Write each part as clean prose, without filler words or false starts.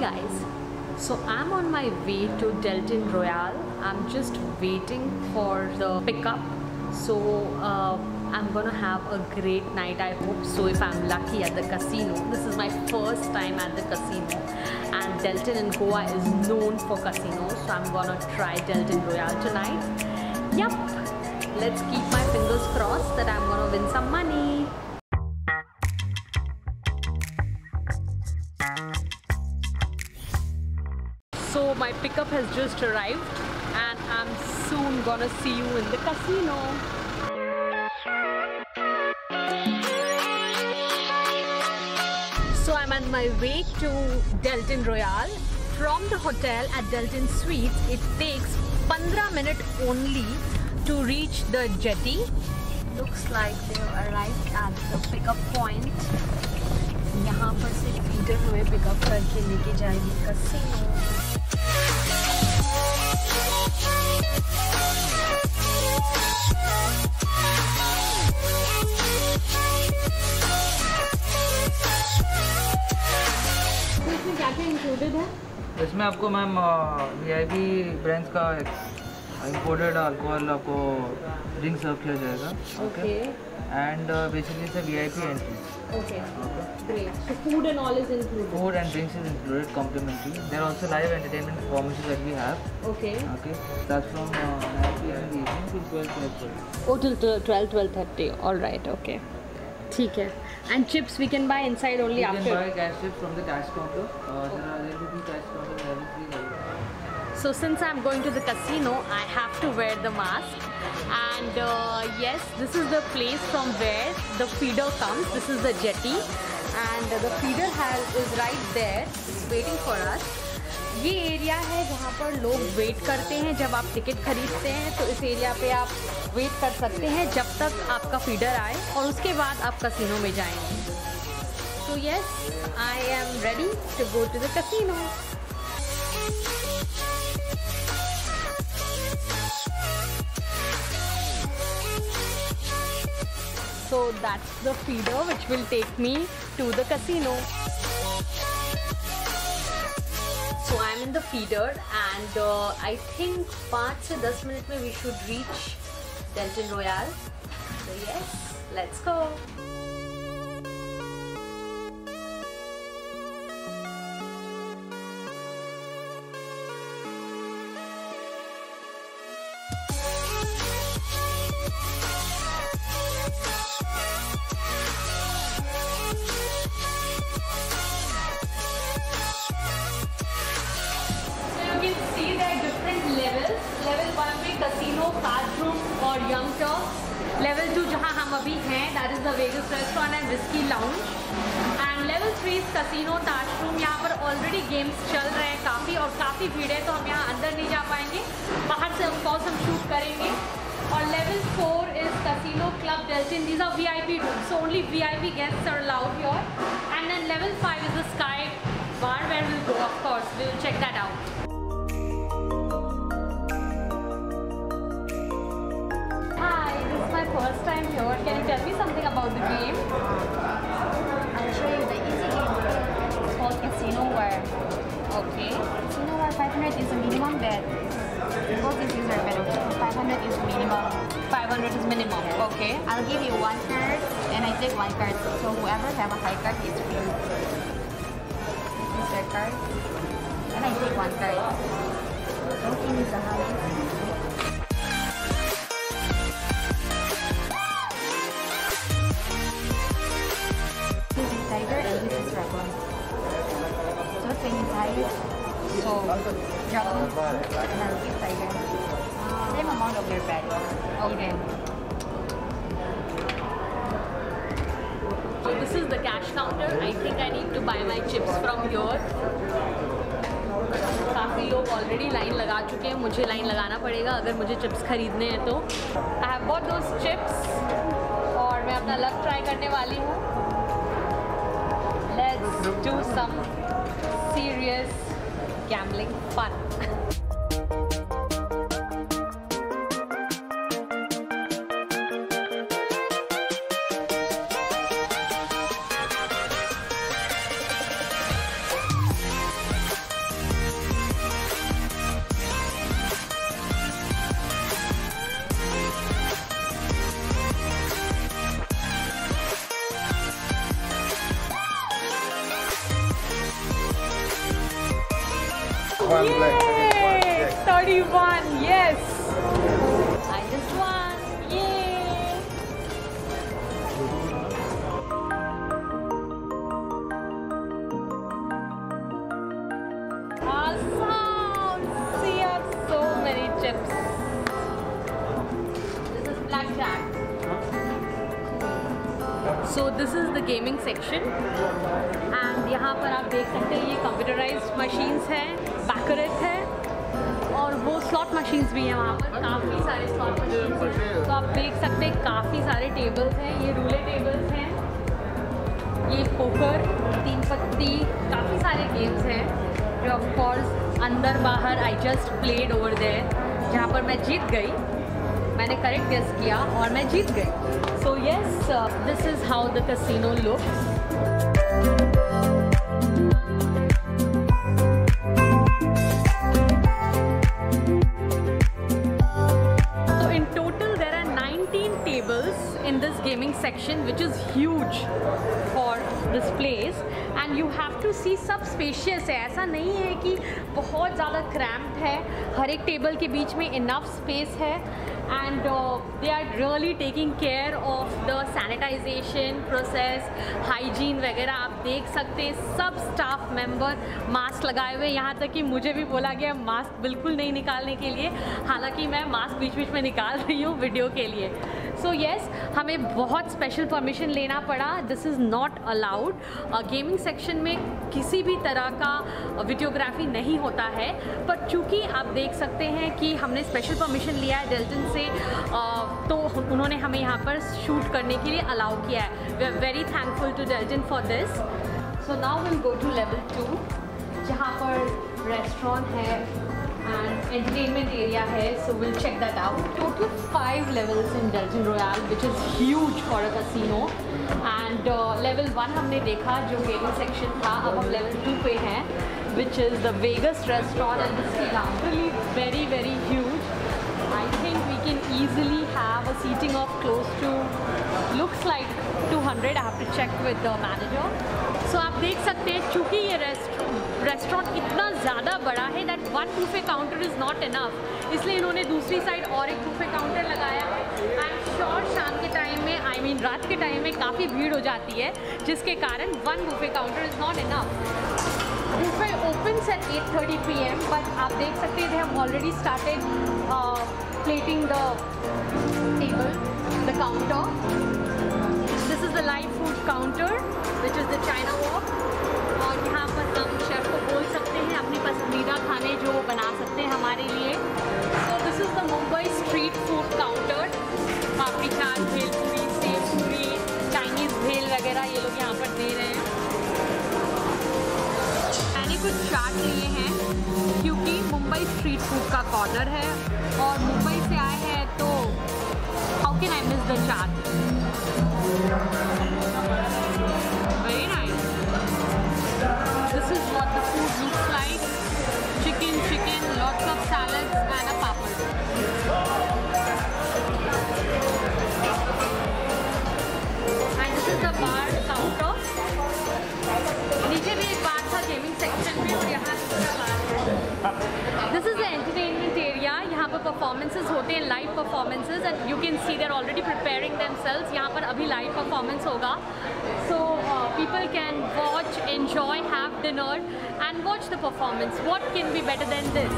guys, so I'm on my way to Delton Royale. I'm just waiting for the pickup. So I'm gonna have a great night, I hope so, if I'm lucky at the casino. This is my first time at the casino, and Delton in Goa is known for casinos, so I'm gonna try Delton Royale tonight. Yup, let's keep my fingers crossed that I'm gonna win some money. So my pickup has just arrived and I'm soon gonna see you in the casino. So I'm on my way to Delton Royale. From the hotel at Delton Suites, it takes 15 minutes only to reach the jetty. Looks like they arrived at the pickup point. यहाँ पर से feeder हमें pickup करके लेके जाएगी casino. इसमें क्या-क्या included है? इसमें आपको मैम VIP ब्रांड्स का इंपोर्टेड अल्कोहल आपको ड्रिंक सर्व किया जाएगा। Okay. And basically it's a VIP entry. Okay, great. So food and all is included? Food and drinks is included, complimentary. There are also live entertainment performances that we have. Okay. Okay. That's from 9 PM in the evening to 12:30. Oh, till 12:30. All right. Okay. ठीक है. And chips we can buy inside only after. You can buy cash chips from the cash counter. There will be cash counter level 3 level. So since I'm going to the casino, I have to wear the mask. And yes, this is the place from where the feeder comes. This is the jetty, and the feeder is right there, waiting for us. ये area है जहाँ पर लोग wait करते हैं जब आप ticket खरीदते हैं, तो इस एरिया पे आप वेट कर सकते हैं जब तक आपका फीडर आए और उसके बाद आप कैसीनो में जाएंगे. So yes, I am ready to go to the casino. So that's the feeder which will take me to the casino. So I'm in the feeder and I think 5 से 10 minutes में we should reach Delton Royale. So yes, let's go. Level 1 में casino, card room और young turf. Level 2 जहाँ हम अभी हैं, that is the Vegas restaurant and whisky lounge. And level 3 is casino, ताश room. यहाँ पर ऑलरेडी गेम्स चल रहे हैं काफ़ी, और काफ़ी भीड़ है, तो हम यहाँ अंदर नहीं जा पाएंगे. बाहर से ऑफकोर्स हम शूट करेंगे. और level 4 is casino club Deltin. These are VIP rooms, so only VIP guests are allowed here. And then level 5 is the Sky Bar, where we'll go, of course. We'll check that out. My first time here. Can you tell me something about the game? I'll show you the easy game. It's called Casino Wire. Okay. Casino Wire 500 is the minimum bet. Both is user bet. 500 is minimum. 500 is minimum. Okay. I'll give you 1 card and I take 1 card. So whoever have a high card is free. This is their card. And I take 1 card. Don't give me the highest. Tiger and this is dragon. So 20 tigers. So dragon and I'll give tiger. Same amount of your bet. Okay. So this is the cash counter. I think I need to buy my chips from here. काफ़ी लोग already line लगा चुके हैं. मुझे line लगाना पड़ेगा अगर मुझे चिप्स खरीदने हैं तो. I have bought those chips और मैं अपना लक ट्राई करने वाली हूँ. Let's do some serious gambling fun. One black. Yay! Yes. 31, yes! I just won! Yay! Awesome! See, I have so many chips. This is blackjack. So this is the gaming section and यहाँ पर आप देख सकते हैं ये computerised machines हैं, बैकरेट है और वो स्लॉट मशीन्स भी हैं वहाँ पर, काफ़ी सारे स्लॉट मशीन्स हैं। तो आप देख सकते हैं काफ़ी सारे टेबल्स हैं, ये रूले टेबल्स हैं, ये पोकर, 3 पत्ती, काफ़ी सारे गेम्स हैं जो ऑफ कोर्स अंदर बाहर I just played over there, जहाँ पर मैं जीत गई। मैंने करेक्ट गेस किया और मैं जीत गई। So yes, this is how the casino looks. In this gaming section, which is huge for this place, and you have to see सब spacious है, ऐसा नहीं है कि बहुत ज़्यादा cramped है, हर एक टेबल के बीच में enough space है and they are really taking care of the sanitization process, hygiene वगैरह। आप देख सकते हैं सब स्टाफ मेंबर मास्क लगाए हुए, यहाँ तक कि मुझे भी बोला गया मास्क बिल्कुल नहीं निकालने के लिए, हालांकि मैं मास्क बीच बीच में निकाल रही हूँ वीडियो के लिए। सो यस, हमें बहुत स्पेशल परमिशन लेना पड़ा, this is not allowed. Gaming section में किसी भी तरह का वीडियोग्राफी नहीं होता है, पर चूँकि आप देख सकते हैं कि हमने स्पेशल परमिशन लिया है डेल्टन से, तो उन्होंने हमें यहाँ पर शूट करने के लिए अलाउ किया है। We are very thankful to Deltin for this. So now will go to level 2, जहाँ पर रेस्टोरेंट है and entertainment area है, so we'll check that out. Total 5 levels in Delton Royale, which is huge for a casino. And level 1 हमने देखा जो gaming section था, अब हम level 2 पे हैं, which is the Vegas restaurant and the ski lounge. Really very very huge. I think we can easily have a seating of close to, looks like 200. I have to check with the manager. So आप देख सकते हैं चूँकि ये restaurant इतना ज़्यादा बड़ा है that one buffet counter is not enough, इसलिए इन्होंने दूसरी साइड और एक buffet counter लगाया है। I'm sure शाम के टाइम में, I mean रात के टाइम में काफ़ी भीड़ हो जाती है, जिसके कारण one buffet counter is not enough. Buffet opens at 8:30 PM, but आप देख सकते हैं they have already started plating the table, the counter. This is the live food counter, which is the China Walk. और यहाँ पर हम chef को बोल सकते हैं अपनी पसंदीदा खाने जो बना सकते हैं हमारे लिए। So this is the Mumbai street food counter. पापड़ी चाट, भेल पूरी, सेव पूरी, चाइनीज़ भेल वगैरह ये लोग यहाँ पर दे रहे हैं। मैंने कुछ चाट लिए हैं क्योंकि मुंबई स्ट्रीट फूड का कॉर्नर है और मुंबई से आए हैं तो how can I miss the chaat. Very nice. This is what the food looks like. Chicken, lots of salads and a papad. And this is the bar counter. नीचे भी एक बार था गेमिंग सेक्शन में और यहाँ दूसरा बार है। This is the entertainment area. यहाँ पर performances होते हैं, live performances, and you can see they're already preparing themselves. यहाँ पर अभी live performance होगा, so people can watch, enjoy, have dinner, and watch the performance. What can be better than this?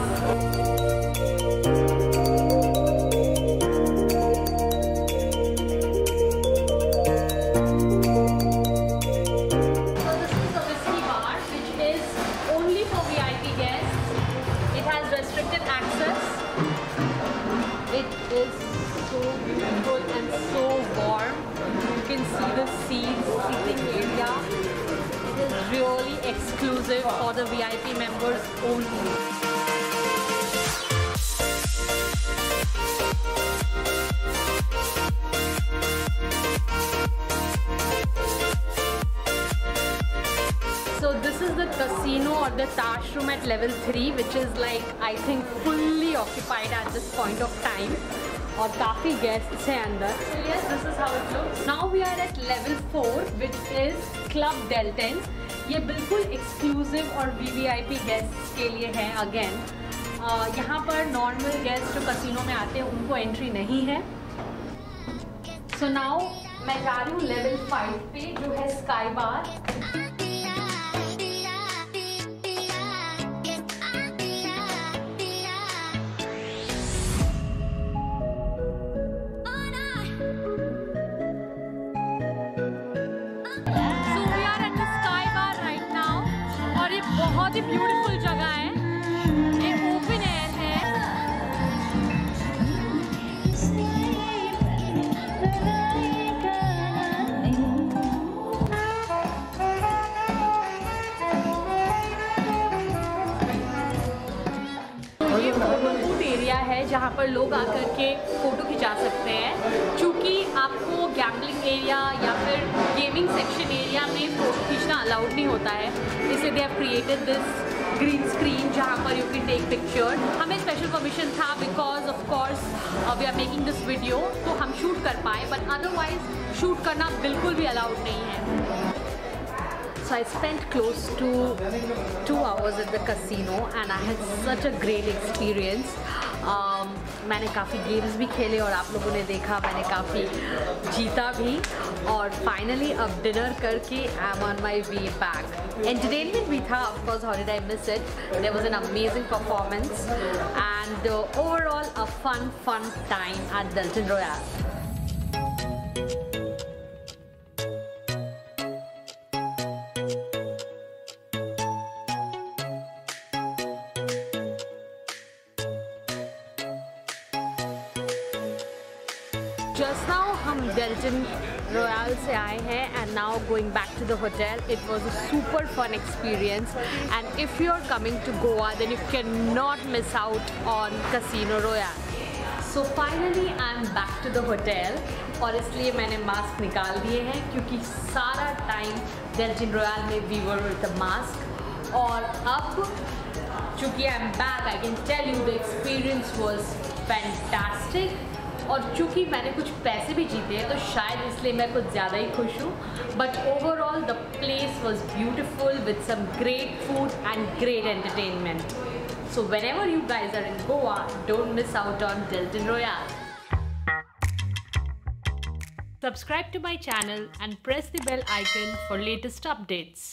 Restricted access. It is so beautiful and so warm. You can see the seating area. It is really exclusive for the VIP members only. So this is the casino or the Tash room at level 3, which is like I think fully occupied at this point of time. और काफ़ी guests हैं अंदर. Yes, this is how it looks. Now we are at level 4, which is Club Deltens. ये बिल्कुल exclusive और VVIP guests के लिए है. अगेन यहाँ पर नॉर्मल गेस्ट जो कसिनो में आते हैं उनको एंट्री नहीं है. सो नाउ मैं जा रही हूँ लेवल 5 पे जो है स्काई बार. बहुत ही ब्यूटीफुल जगह है. ये ओपन एयर है. तो ये फोटो शूट एरिया है जहाँ पर लोग आकर के फोटो खिंचा सकते हैं. चूँकि आपको गैम्बलिंग एरिया या फिर गेमिंग सेक्शन एरिया में फोटो खींचना अलाउड नहीं होता है, इसलिए they have created this green screen जहाँ पर यू कैन टेक पिक्चर. हमें स्पेशल परमिशन था because of course we are making this video, तो हम शूट कर पाए, बट अदरवाइज शूट करना बिल्कुल भी अलाउड नहीं है. So I spent close to 2 hours at the casino and I had such a great experience. मैंने काफ़ी गेम्स भी खेले और आप लोगों ने देखा मैंने काफ़ी जीता भी. और फाइनली अब डिनर करके I am on my way back. Entertainment भी था, of course how did I miss it. There was an amazing performance and overall a fun time at Deltin Royale. Just now हम Deltin Royale से आए हैं and now going back to the hotel. It was a super fun experience and if you are coming to Goa then you can not miss out on casino royal. So finally I am back to the hotel और इसलिए मैंने mask निकाल दिए हैं क्योंकि सारा time Deltin Royale में we were with the mask. और अब चूँकि I am back I can tell you the experience was fantastic. और चूँकि मैंने कुछ पैसे भी जीते हैं तो शायद इसलिए मैं कुछ ज़्यादा ही खुश हूँ. But overall the place was beautiful with some great food and great entertainment. So whenever you guys are in Goa don't miss out on Deltin Royale. Subscribe to my channel and press the bell icon for latest updates.